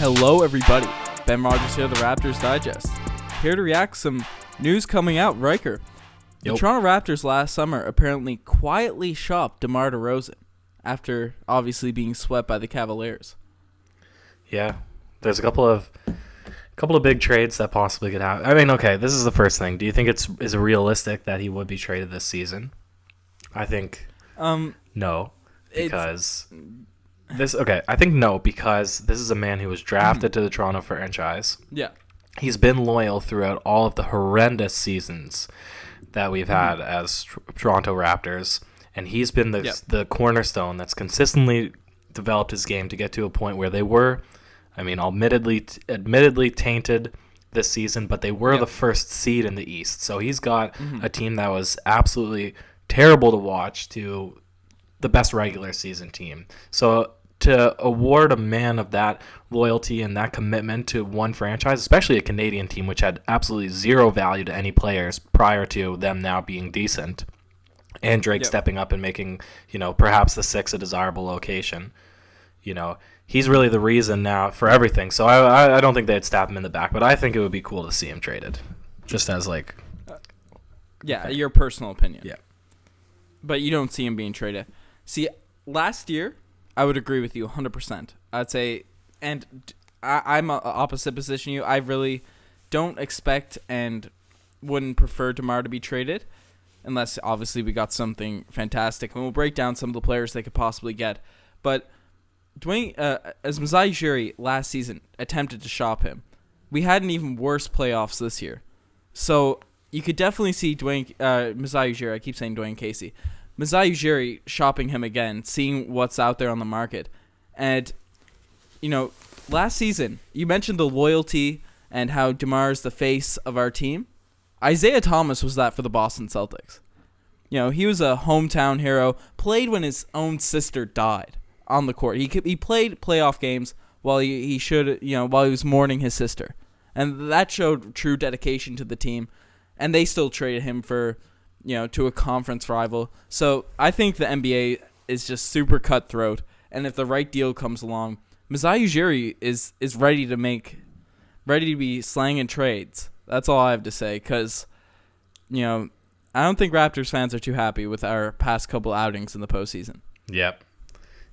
Hello, everybody. Ben Rogers here, the Raptors Digest. Here to react to some news coming out. Riker. The Toronto Raptors last summer apparently quietly shopped DeMar DeRozan after obviously being swept by the Cavaliers. Yeah, there's a couple of big trades that possibly could happen. I mean, okay, this is the first thing. Do you think is it realistic that he would be traded this season? I think no, because I think no, because this is a man who was drafted to the Toronto franchise. Yeah. He's been loyal throughout all of the horrendous seasons that we've had as Toronto Raptors, and he's been the cornerstone that's consistently developed his game to get to a point where they were, I mean, admittedly tainted this season, but they were the first seed in the East. So he's got a team that was absolutely terrible to watch to the best regular season team. So to award a man of that loyalty and that commitment to one franchise, especially a Canadian team which had absolutely zero value to any players prior to them now being decent, and Drake stepping up and making, perhaps the six a desirable location, he's really the reason now for everything. So I don't think they'd stab him in the back, but I think it would be cool to see him traded, just as your personal opinion. Yeah. But you don't see him being traded. See, last year, I would agree with you 100%. I'd say, and I'm a opposite position to you. I really don't expect and wouldn't prefer DeMar to be traded, unless obviously we got something fantastic. And we'll break down some of the players they could possibly get. But Dwayne, as Masai Ujiri last season attempted to shop him, we had an even worse playoffs this year. So you could definitely see Masai Ujiri. I keep saying Dwayne Casey. Masai Ujiri shopping him again, seeing what's out there on the market. And, last season, you mentioned the loyalty and how DeMar's the face of our team. Isaiah Thomas was that for the Boston Celtics. He was a hometown hero, played when his own sister died on the court. He played playoff games while he was mourning his sister. And that showed true dedication to the team. And they still traded him for, to a conference rival. So I think the NBA is just super cutthroat. And if the right deal comes along, Masai Ujiri is ready to be slanging trades. That's all I have to say. Because, I don't think Raptors fans are too happy with our past couple outings in the postseason. Yep.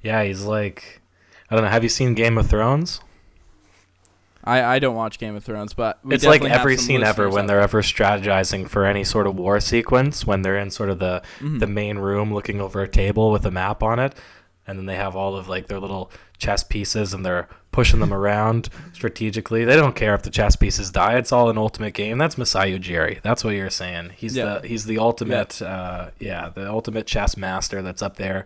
Yeah, he's like, I don't know. Have you seen Game of Thrones? I don't watch Game of Thrones, but it's like every scene ever when they're ever strategizing for any sort of war sequence, when they're in sort of the main room looking over a table with a map on it, and then they have all of their little chess pieces and they're pushing them around strategically. They don't care if the chess pieces die. It's all an ultimate game. That's Masai Ujiri. That's what you're saying. He's the ultimate the ultimate chess master that's up there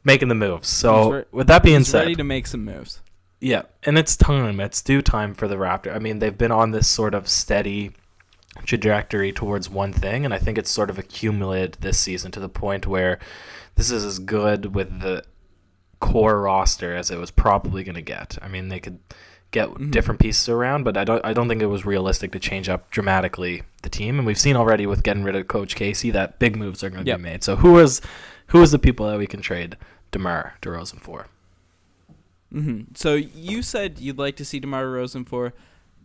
making the moves. So with that being said, ready to make some moves. Yeah, and it's time. It's due time for the Raptors. I mean, they've been on this sort of steady trajectory towards one thing, and I think it's sort of accumulated this season to the point where this is as good with the core roster as it was probably going to get. I mean, they could get different pieces around, but I don't think it was realistic to change up dramatically the team. And we've seen already with getting rid of Coach Casey that big moves are going to be made. So who is the people that we can trade DeMar DeRozan for? So you said you'd like to see DeMar DeRozan for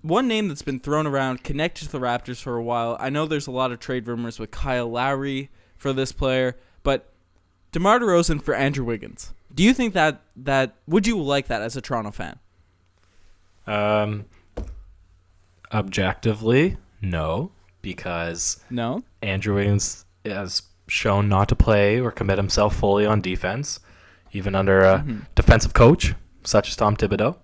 one name that's been thrown around, connected to the Raptors for a while. I know there's a lot of trade rumors with Kyle Lowry for this player, but DeMar DeRozan for Andrew Wiggins. Do you think that would you like that as a Toronto fan? Objectively, no, because no, Andrew Wiggins has shown not to play or commit himself fully on defense, even under a defensive coach such as Tom Thibodeau.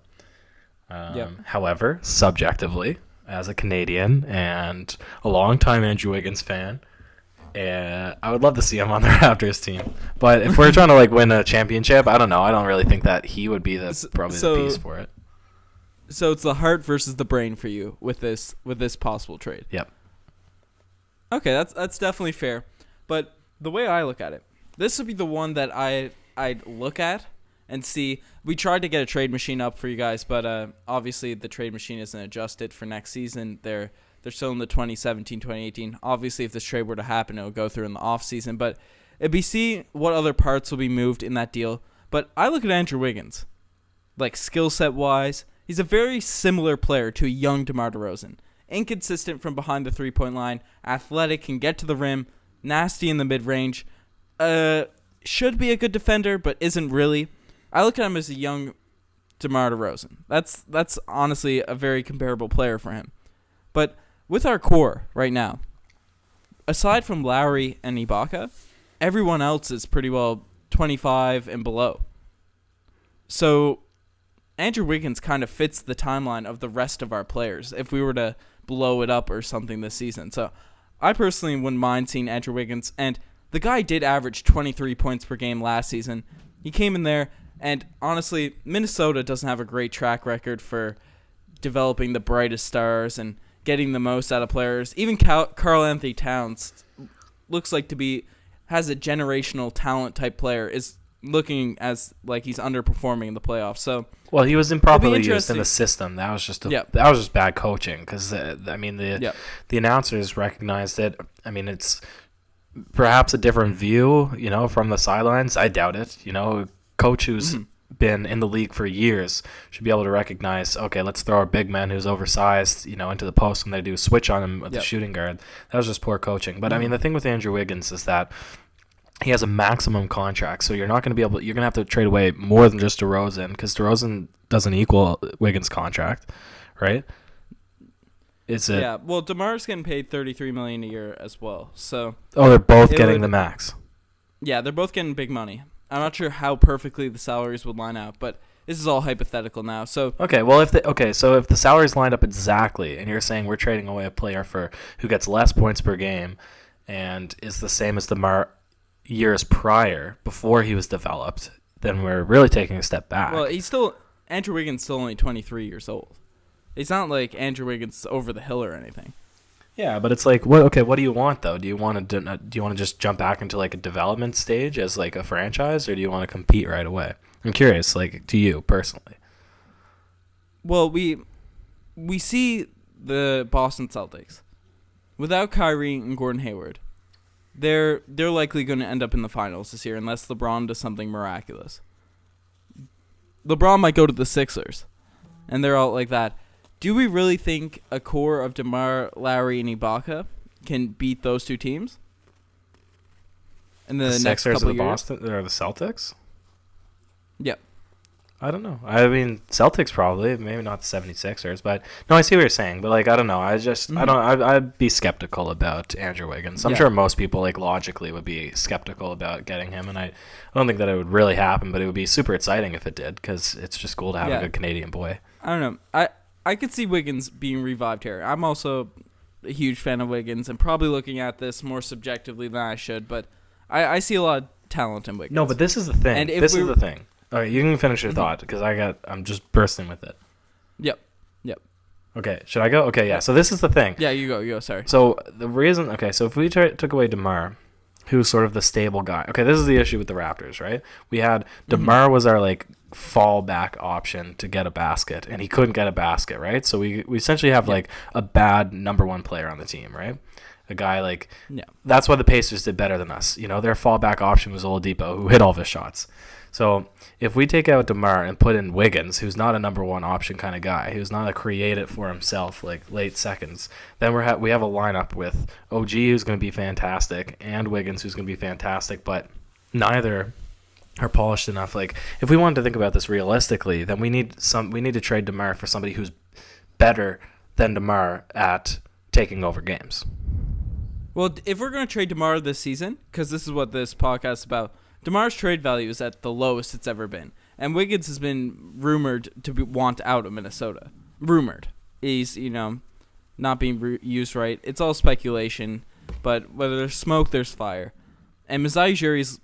However, subjectively, as a Canadian and a longtime Andrew Wiggins fan, I would love to see him on the Raptors team. But if we're trying to win a championship, I don't know. I don't really think that he would be the piece for it. So it's the heart versus the brain for you with this possible trade. Yep. Okay, that's definitely fair. But the way I look at it, this would be the one that I'd look at and see. We tried to get a trade machine up for you guys, but obviously the trade machine isn't adjusted for next season. They're still in the 2017-2018. Obviously, if this trade were to happen, it would go through in the offseason. But it'd be see what other parts will be moved in that deal. But I look at Andrew Wiggins, skill set wise, He's a very similar player to a young DeMar DeRozan. Inconsistent from behind the three-point line, athletic, can get to the rim, nasty in the mid-range. Should be a good defender, but isn't really. I look at him as a young DeMar DeRozan. That's honestly a very comparable player for him. But with our core right now, aside from Lowry and Ibaka, everyone else is pretty well 25 and below. So Andrew Wiggins kind of fits the timeline of the rest of our players if we were to blow it up or something this season. So I personally wouldn't mind seeing Andrew Wiggins. And the guy did average 23 points per game last season. He came in there, and honestly, Minnesota doesn't have a great track record for developing the brightest stars and getting the most out of players. Even Karl Anthony Towns looks like has a generational talent type player, is looking as like he's underperforming in the playoffs. So well, he was improperly used in the system. That was just bad coaching because the announcers recognized it. I mean, it's perhaps a different view, from the sidelines. I doubt it. A coach who's been in the league for years should be able to recognize, okay, let's throw our big man who's oversized, into the post when they do a switch on him with the shooting guard. That was just poor coaching. But I mean, the thing with Andrew Wiggins is that he has a maximum contract, so you're going to have to trade away more than just DeRozan, because DeRozan doesn't equal Wiggins' contract, right? Well, DeMar's getting paid $33 million a year as well. So they're both getting the max. Yeah, they're both getting big money. I'm not sure how perfectly the salaries would line out, but this is all hypothetical now. So so if the salaries lined up exactly, and you're saying we're trading away a player who gets less points per game and is the same as DeMar years prior before he was developed, then we're really taking a step back. Well, Andrew Wiggins still only 23 years old. It's not like Andrew Wiggins is over the hill or anything. Yeah, but it's like, what do you want though? Do you want to just jump back into like a development stage as like a franchise, or do you want to compete right away? I'm curious, like, to you personally. Well, we see the Boston Celtics without Kyrie and Gordon Hayward. They're likely going to end up in the finals this year unless LeBron does something miraculous. LeBron might go to the Sixers, and they're all like that. Do we really think a core of DeMar, Lowry, and Ibaka can beat those two teams in the next couple of years? Boston or the Celtics? Yep. I don't know. I mean, Celtics probably, maybe not the 76ers, but no, I see what you're saying. But like, I don't know. I'd be skeptical about Andrew Wiggins. I'm sure most people like logically would be skeptical about getting him, and I don't think that it would really happen. But it would be super exciting if it did, because it's just cool to have a good Canadian boy. I don't know. I could see Wiggins being revived here. I'm also a huge fan of Wiggins and probably looking at this more subjectively than I should, but I see a lot of talent in Wiggins. No, but this is the thing. And this is the thing. All right, you can finish your thought because I'm just bursting with it. Yep. Okay, should I go? Okay, yeah. So this is the thing. Yeah, you go. Sorry. So the reason, so if we took away DeMar, who's sort of the stable guy. Okay, this is the issue with the Raptors, right? We had DeMar was our like fallback option to get a basket, and he couldn't get a basket, right? So we essentially have like a bad number one player on the team, right? A guy like that's why the Pacers did better than us. Their fallback option was Oladipo, who hit all of his shots. So if we take out DeMar and put in Wiggins, who's not a number one option kind of guy, who's not a create it for himself like late seconds, then we have a lineup with OG, who's going to be fantastic, and Wiggins, who's going to be fantastic, but neither are polished enough. Like, if we wanted to think about this realistically, then we need to trade DeMar for somebody who's better than DeMar at taking over games. Well, if we're going to trade DeMar this season, because this is what this podcast is about, DeMar's trade value is at the lowest it's ever been. And Wiggins has been rumored to want out of Minnesota. Rumored. He's, not being used right. It's all speculation. But whether there's smoke, there's fire. And Masai Ujiri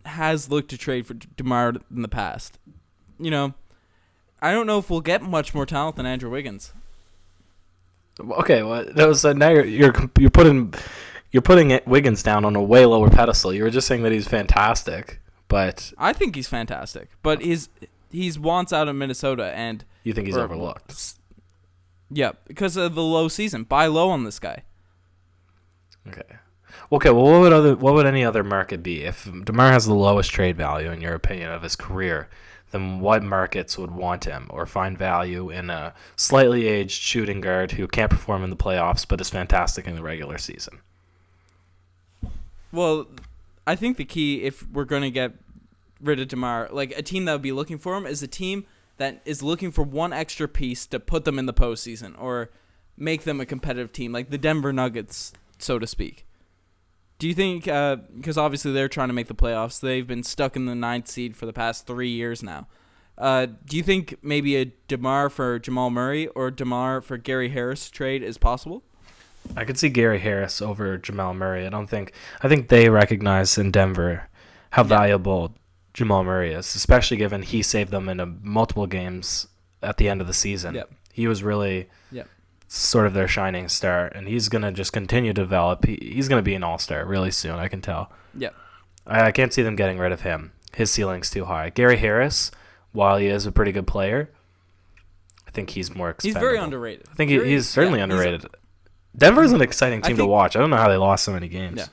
has looked to trade for DeMar in the past. I don't know if we'll get much more talent than Andrew Wiggins. Okay, well, that was now you're putting Wiggins down on a way lower pedestal. You were just saying that he's fantastic, but I think he's fantastic. But he's wants out of Minnesota, and you think he's overlooked. Yeah, because of the low season. Buy low on this guy. Okay. Well, what would any other market be if DeMar has the lowest trade value in your opinion of his career? then what markets would want him or find value in a slightly aged shooting guard who can't perform in the playoffs but is fantastic in the regular season? Well, I think the key, if we're going to get rid of DeMar, like a team that would be looking for him is a team that is looking for one extra piece to put them in the postseason or make them a competitive team, like the Denver Nuggets, so to speak. Do you think, because obviously they're trying to make the playoffs, they've been stuck in the 9th seed for the past 3 years now. Do you think maybe a DeMar for Jamal Murray or DeMar for Gary Harris trade is possible? I could see Gary Harris over Jamal Murray. I think they recognize in Denver how valuable Jamal Murray is, especially given he saved them in multiple games at the end of the season. Yep. He was really sort of their shining star, and he's going to just continue to develop. He's going to be an all-star really soon, I can tell. Yep. I can't see them getting rid of him. His ceiling's too high. Gary Harris, while he is a pretty good player, I think he's more expendable. He's very underrated. I think he's certainly underrated. Denver's an exciting team to watch. I don't know how they lost so many games.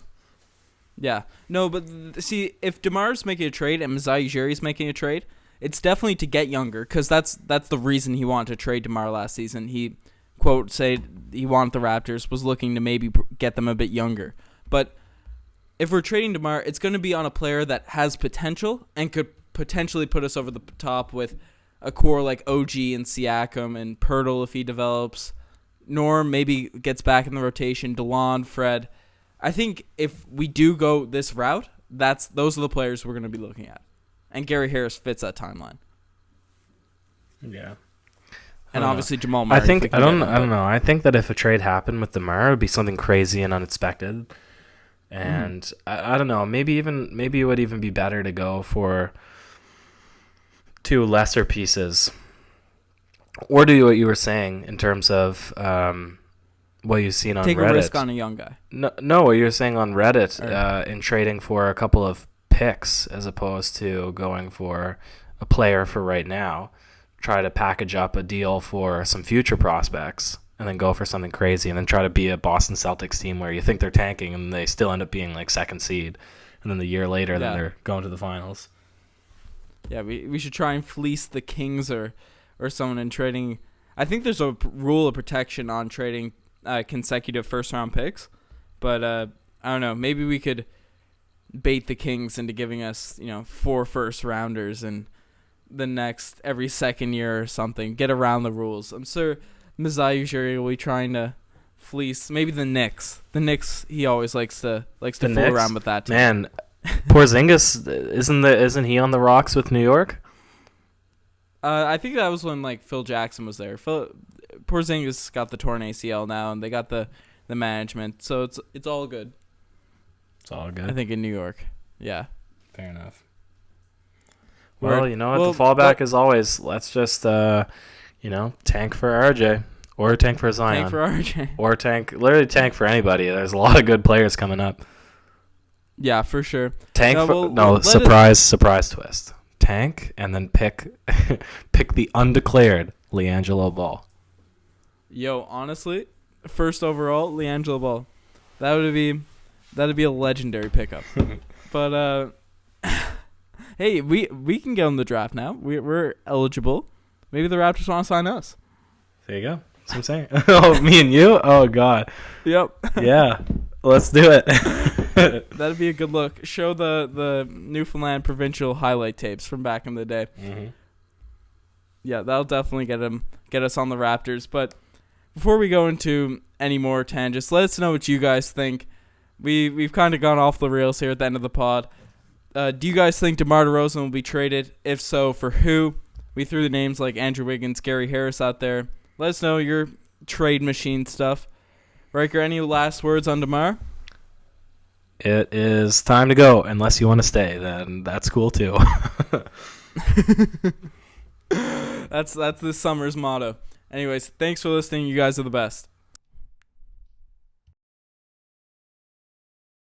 Yeah. No, but see, if DeMar's making a trade and Masai Ujiri's making a trade, it's definitely to get younger, because that's the reason he wanted to trade DeMar last season. He, quote, said he wanted the Raptors, was looking to maybe get them a bit younger. But if we're trading DeMar, it's going to be on a player that has potential and could potentially put us over the top with a core like OG and Siakam and Pirtle if he develops. Norm maybe gets back in the rotation. DeLon, Fred. I think if we do go this route, those are the players we're going to be looking at. And Gary Harris fits that timeline. Yeah. And obviously Jamal Murray. I don't know. I think that if a trade happened with DeMar, it would be something crazy and unexpected. And I don't know. Maybe it would even be better to go for 2 lesser pieces. Or do what you were saying in terms of what you've seen on Reddit. Take a risk on a young guy. No, what you were saying on Reddit in trading for a couple of picks as opposed to going for a player for right now. Try to package up a deal for some future prospects and then go for something crazy and then try to be a Boston Celtics team where you think they're tanking and they still end up being like 2nd seed. And then the year later, then they're going to the finals. Yeah, we should try and fleece the Kings or someone in trading. I think there's a rule of protection on trading consecutive first-round picks. But I don't know. Maybe we could bait the Kings into giving us 4 first-rounders and the next every second year or something. Get around the rules. I'm sure Masai Ujiri will be trying to fleece maybe the Knicks. The Knicks, he always likes to fool around with that team. Man, Porzingis isn't he on the rocks with New York? I think that was when Phil Jackson was there. Porzingis got the torn ACL now, and they got the management, so it's all good. It's all good. I think in New York, yeah. Fair enough. Well, the fallback is always let's just tank for RJ or tank for Zion. Tank for RJ. Or literally tank for anybody. There's a lot of good players coming up. Yeah, for sure. Surprise twist. Tank and then pick the undeclared LiAngelo Ball. Yo, honestly, first overall, LiAngelo Ball. That'd be a legendary pickup. But hey, we can get on the draft now. We're eligible. Maybe the Raptors want to sign us. There you go. That's what I'm saying. Oh, me and you? Oh God. Yep. Yeah. Let's do it. That'd be a good look. Show the Newfoundland provincial highlight tapes from back in the day. Mm-hmm. Yeah, that'll definitely get us on the Raptors. But before we go into any more tangents, let us know what you guys think. We've kind of gone off the rails here at the end of the pod. Do you guys think DeMar DeRozan will be traded? If so, for who? We threw the names like Andrew Wiggins, Gary Harris out there. Let us know your trade machine stuff. Riker, any last words on DeMar? It is time to go. Unless you want to stay, then that's cool too. That's this summer's motto. Anyways, thanks for listening. You guys are the best.